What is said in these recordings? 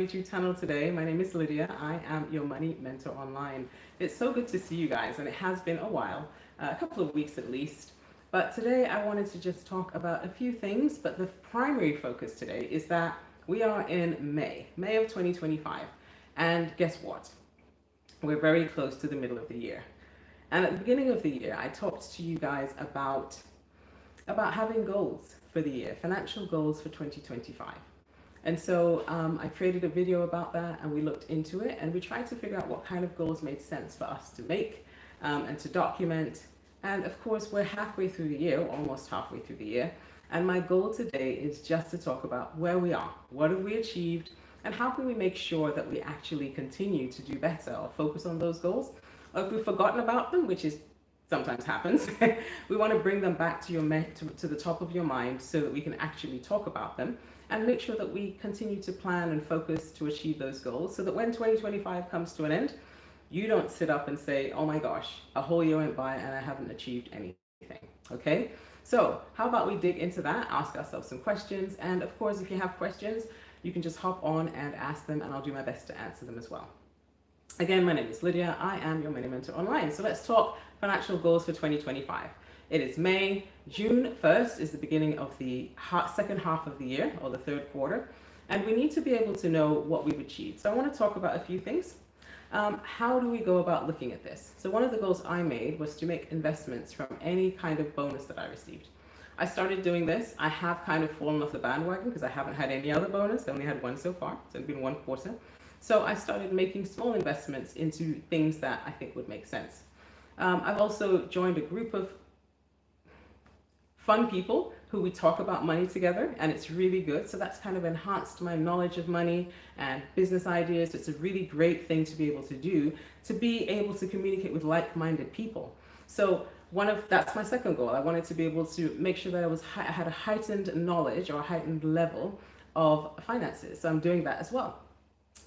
YouTube channel today. My name is Lydia. I am your money mentor online. It's so good to see you guys, and it has been a while, a couple of weeks at least. But today I wanted to just talk about a few things, but the primary focus today is that we are in May of 2025. And guess what? We're very close to the middle of the year. And at the beginning of the year, I talked to you guys about having goals for the year, financial goals for 2025. And so I created a video about that, and we looked into it, and we tried to figure out what kind of goals made sense for us to make and to document. And of course, we're halfway through the year, almost halfway through the year. And my goal today is just to talk about where we are, what have we achieved, and how can we make sure that we actually continue to do better or focus on those goals. Or if we've forgotten about them, which is sometimes happens, we want to bring them back to to the top of your mind so that we can actually talk about them and make sure that we continue to plan and focus to achieve those goals so that when 2025 comes to an end, you don't sit up and say, oh my gosh, a whole year went by and I haven't achieved anything. Okay, so how about we dig into that, ask ourselves some questions, and of course, if you have questions, you can just hop on and ask them, and I'll do my best to answer them as well. Again, my name is Lydia. I am your money mentor online. So let's talk financial goals for 2025. It is May. June 1st is the beginning of the second half of the year, or the third quarter. And we need to be able to know what we've achieved. So I want to talk about a few things. How do we go about looking at this? So one of the goals I made was to make investments from any kind of bonus that I received. I started doing this. I have kind of fallen off the bandwagon because I haven't had any other bonus. I only had one so far. So it's been one quarter. So I started making small investments into things that I think would make sense. I've also joined a group of fun people who we talk about money together, and it's really good. So that's kind of enhanced my knowledge of money and business ideas. It's a really great thing to be able to do, to be able to communicate with like-minded people. So that's my second goal. I wanted to be able to make sure that I had a heightened knowledge or a heightened level of finances. So I'm doing that as well.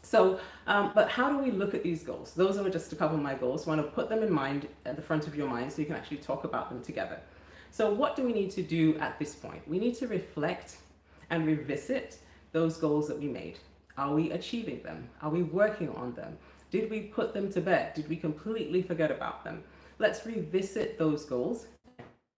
So, but how do we look at these goals? Those are just a couple of my goals. I want to put them in mind at the front of your mind so you can actually talk about them together. So what do we need to do at this point? We need to reflect and revisit those goals that we made. Are we achieving them? Are we working on them? Did we put them to bed? Did we completely forget about them? Let's revisit those goals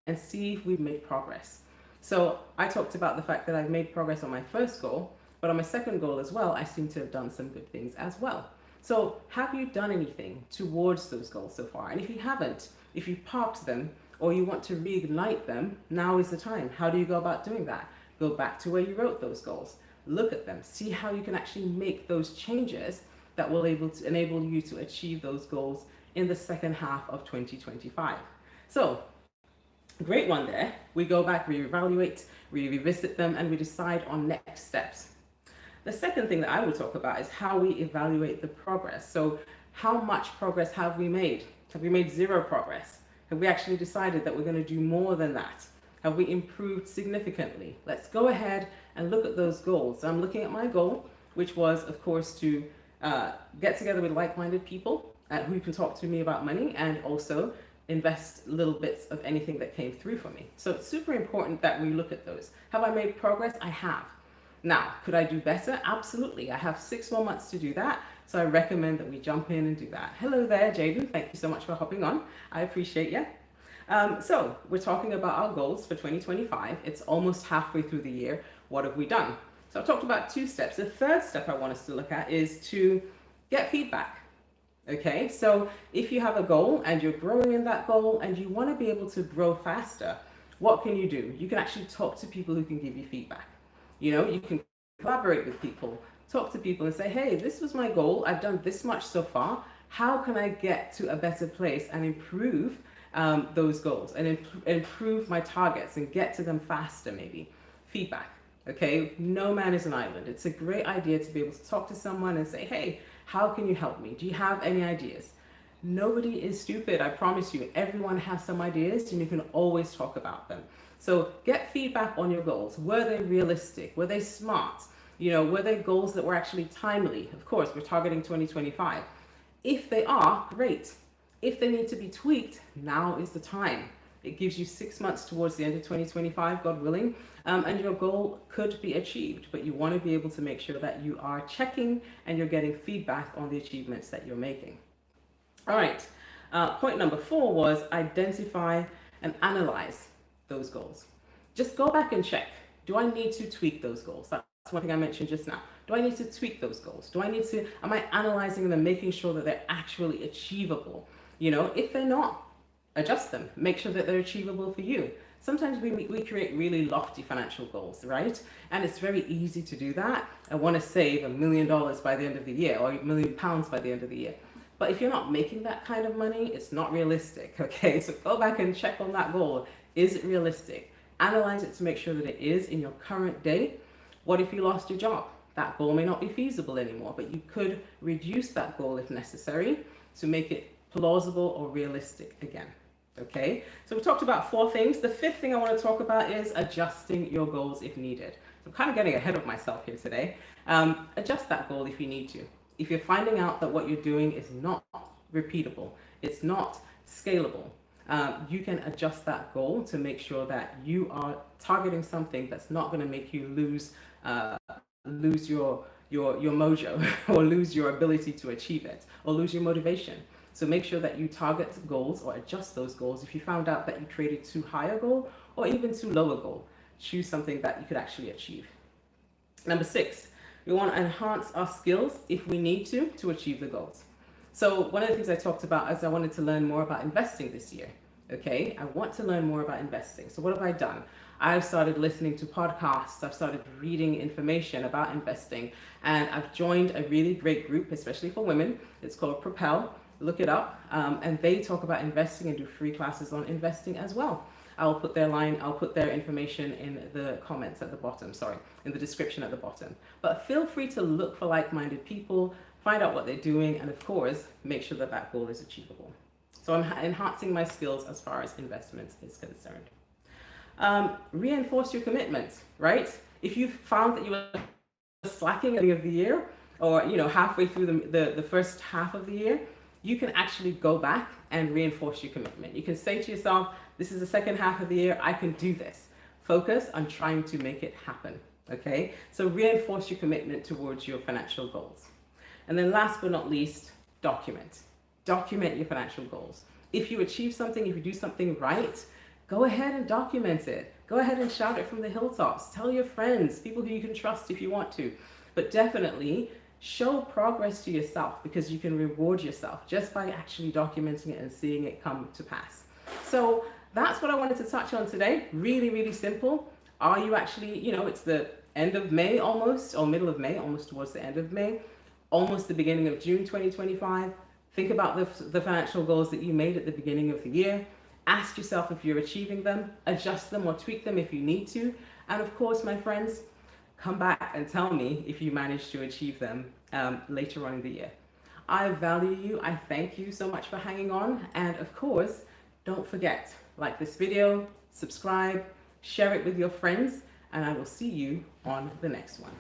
and see if we've made progress. So I talked about the fact that I've made progress on my first goal, but on my second goal as well, I seem to have done some good things as well. So have you done anything towards those goals so far? And if you haven't, if you've parked them or you want to reignite them, now is the time. How do you go about doing that? Go back to where you wrote those goals. Look at them. See how you can actually make those changes that will enable you to achieve those goals in the second half of 2025. So great one there. We go back, we reevaluate, we revisit them, and we decide on next steps. The second thing that I will talk about is how we evaluate the progress. So how much progress have we made? Have we made zero progress? Have we actually decided that we're going to do more than that? Have we improved significantly? Let's go ahead and look at those goals. So I'm looking at my goal, which was, of course, to get together with like-minded people who can talk to me about money and also invest little bits of anything that came through for me. So it's super important that we look at those. Have I made progress? I have. Now, could I do better? Absolutely. I have 6 more months to do that. So I recommend that we jump in and do that. Hello there, Jaden. Thank you so much for hopping on. I appreciate you. So we're talking about our goals for 2025. It's almost halfway through the year. What have we done? So I've talked about 2 steps. The third step I want us to look at is to get feedback. Okay, so if you have a goal and you're growing in that goal and you want to be able to grow faster, what can you do? You can actually talk to people who can give you feedback. You know, you can collaborate with people, talk to people and say, hey, this was my goal. I've done this much so far. How can I get to a better place and improve those goals and improve my targets and get to them faster, maybe? Feedback. Okay, no man is an island. It's a great idea to be able to talk to someone and say, hey, how can you help me? Do you have any ideas? Nobody is stupid, I promise you. Everyone has some ideas and you can always talk about them. So get feedback on your goals. Were they realistic? Were they smart? You know, were they goals that were actually timely? Of course, we're targeting 2025. If they are, great. If they need to be tweaked, now is the time. It gives you 6 months towards the end of 2025, God willing, and your goal could be achieved, but you want to be able to make sure that you are checking and you're getting feedback on the achievements that you're making. All right, point number 4 was identify and analyze those goals. Just go back and check. Do I need to tweak those goals? That's one thing I mentioned just now. Do I need to tweak those goals? Am I analyzing them and making sure that they're actually achievable? If they're not, adjust them. Make sure that they're achievable for you. Sometimes we create really lofty financial goals, right? And it's very easy to do that. I want to save $1 million by the end of the year, or £1 million by the end of the year. But if you're not making that kind of money, it's not realistic, okay? So go back and check on that goal. Is it realistic? Analyze it to make sure that it is in your current day. What if you lost your job? That goal may not be feasible anymore, but you could reduce that goal if necessary to make it plausible or realistic again. Okay, so we talked about 4 things. The 5th thing I want to talk about is adjusting your goals if needed. So I'm kind of getting ahead of myself here today. Adjust that goal if you need to. If you're finding out that what you're doing is not repeatable, it's not scalable, you can adjust that goal to make sure that you are targeting something that's not going to make you lose your mojo or lose your ability to achieve it or lose your motivation. So make sure that you target goals or adjust those goals. If you found out that you created too high a goal or even too low a goal, choose something that you could actually achieve. Number 6, we want to enhance our skills if we need to achieve the goals. So one of the things I talked about is I wanted to learn more about investing this year. Okay, I want to learn more about investing. So what have I done? I've started listening to podcasts, I've started reading information about investing, and I've joined a really great group, especially for women. It's called Propel. Look it up, and they talk about investing and do free classes on investing as well. I'll put their information in the comments at the bottom, in the description at the bottom. But feel free to look for like-minded people, find out what they're doing, and of course, make sure that that goal is achievable. So I'm enhancing my skills as far as investments is concerned. Reinforce your commitment, right? If you found that you were slacking at the end of the year, or halfway through the first half of the year, you can actually go back and reinforce your commitment. You can say to yourself, this is the second half of the year, I can do this. Focus on trying to make it happen, okay? So reinforce your commitment towards your financial goals. And then last but not least, document. Document your financial goals. If you achieve something, if you do something right, go ahead and document it. Go ahead and shout it from the hilltops. Tell your friends, people who you can trust if you want to. But definitely show progress to yourself, because you can reward yourself just by actually documenting it and seeing it come to pass. So that's what I wanted to touch on today. Really, really simple. Are you actually, it's the end of May almost, or middle of May, almost towards the end of May, almost the beginning of June 2025. Think about the financial goals that you made at the beginning of the year. Ask yourself if you're achieving them, adjust them or tweak them if you need to. And of course, my friends, come back and tell me if you managed to achieve them later on in the year. I value you. I thank you so much for hanging on. And of course, don't forget, like this video, subscribe, share it with your friends, and I will see you on the next one.